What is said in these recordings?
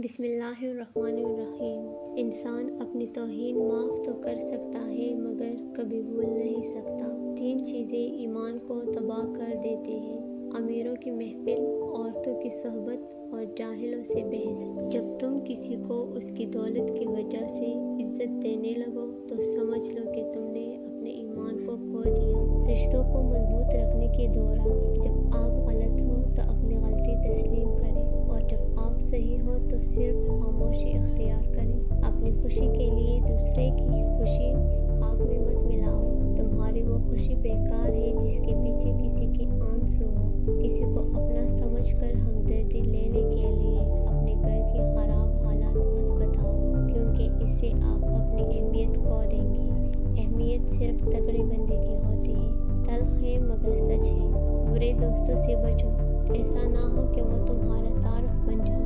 بسم اللہ الرحمن الرحیم۔ انسان اپنی توہین معاف تو کر سکتا ہے مگر کبھی بھول نہیں سکتا۔ 3 چیزیں ایمان کو تباہ کر دیتے ہیں: امیروں کی محفل، عورتوں کی صحبت اور جاہلوں سے بحث۔ جب تم کسی کو اس کی دولت کی وجہ سے عزت دینے لگو تو سمجھ لو کہ تم نے اپنے ایمان کو کھو دیا۔ رشتوں کو مضبوط رکھنے کے دوران جب آپ غلط ہو تو اپنی غلطی تسلیم کریں، اور جب آپ صحیح ہو تو صرف خاموشی اختیار کریں۔ اپنی خوشی کے لیے دوسرے کی خوشی خاک میں مت ملاؤ۔ تمہاری وہ خوشی بیکار ہے جس کے پیچھے کسی کی آنسو ہو۔ کسی کو اپنا سمجھ کر ہمدردی لینے کے لیے اپنے گھر کی خراب حالات مت بتاؤ، کیونکہ اس سے آپ اپنی اہمیت کھو دیں گے۔ اہمیت صرف تگڑے بندے کی ہوتی ہے۔ تلخ ہے مگر سچ ہے۔ برے دوستوں سے بچو، ایسا نہ ہو کہ وہ تمہارا تعارف بن جائے۔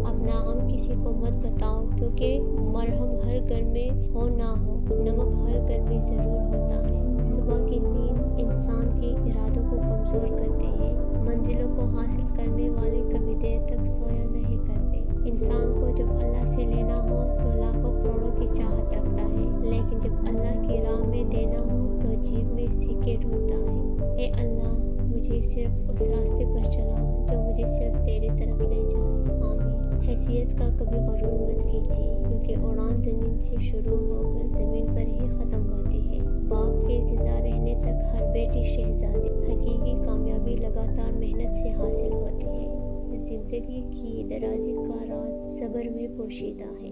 اپنا غم کسی کو مت بتاؤ، کیونکہ مرہم ہر گھر میں ہو نہ ہو، نمک ہر گھر میں ضرور ہوتا ہے۔ صبح کی نیند انسان کے ارادوں کو کمزور کرتی ہے۔ منزلوں کو حاصل کرنے والے کبھی دیر تک سویا نہیں کرتے۔ انسان کو جب اللہ سے لینا ہو تو لاکھوں کروڑوں کی چاہت رکھتا ہے، لیکن جب اللہ کی راہ میں دینا ہو تو جیب میں سکے ڈھونڈتا ہے۔ اے اللہ، مجھے صرف اس راستے پر چلا جو مجھے صرف تیری طرف لے جائے۔ آمین۔ حیثیت کا کبھی غرور مت کیجیے، کیونکہ اڑان زمین سے شروع ہو کر زمین پر ہی ختم ہوتی ہے۔ باپ کے زندہ رہنے تک ہر بیٹی شہزادی۔ حقیقی کامیابی لگاتار محنت سے حاصل ہوتی ہے۔ زندگی کی درازی کا راز صبر میں پوشیدہ ہے۔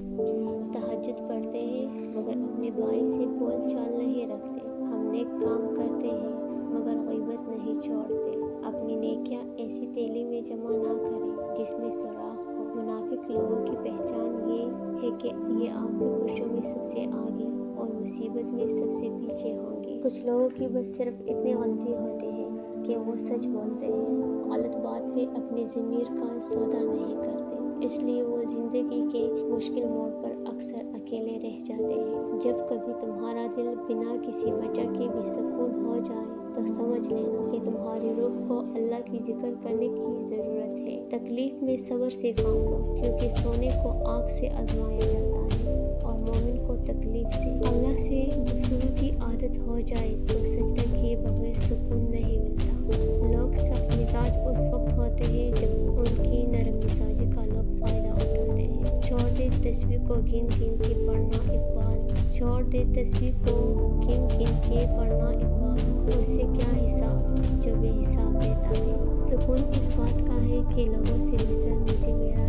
تہجد پڑھتے ہیں مگر اپنے بھائی سے بول چال نہیں رکھتے۔ ہم نیک کام کرتے ہیں مگر غیبت نہیں چھوڑتے۔ اپنی نیکیاں ایسی تیلی میں جمع نہ کریں جس میں سوراخ ہو۔ منافق لوگوں کی پہچان یہ ہے کہ یہ آپ کی خوشیوں میں سب سے آگے اور مصیبت میں سب سے پیچھے ہوں گے۔ کچھ لوگوں کی بس صرف اتنی غلطی ہوتی ہے کہ وہ سچ بولتے ہیں، غلط بات پہ اپنے ضمیر کا سودا نہیں کرتے، اس لیے وہ زندگی کے مشکل موڑ پر اکثر اکیلے رہ جاتے ہیں۔ جب کبھی تمہارا دل بنا کسی وجہ کے بے سکون ہو جائے تو سمجھ لینا کہ تمہاری روح کو اللہ کی ذکر کرنے کی ضرورت ہے۔ تکلیف میں صبر سے کام لو، کیونکہ سونے کو آگ سے آزمایا جاتا ہے اور مومن کو تکلیف سے۔ اللہ سے گفتگو کی عادت ہو جائے تو سجدہ کیے بغیر سکون نہیں ملتا۔ لوگ سخت مزاج اس وقت ہوتے ہیں جب ان کی نرم مزاجی کا لوگ فائدہ اٹھاتے ہیں۔ چھوڑ دے تسبیح کو گن گن کے پڑھنا اقبال، چھوڑ دے تسبیح کو گن گن کے پڑھنا اقبال، اس سے کیا حساب جو بے حساب دیتا ہے۔ سکون اس بات کا ہے کہ لوگوں سے بہتر مجھے میرا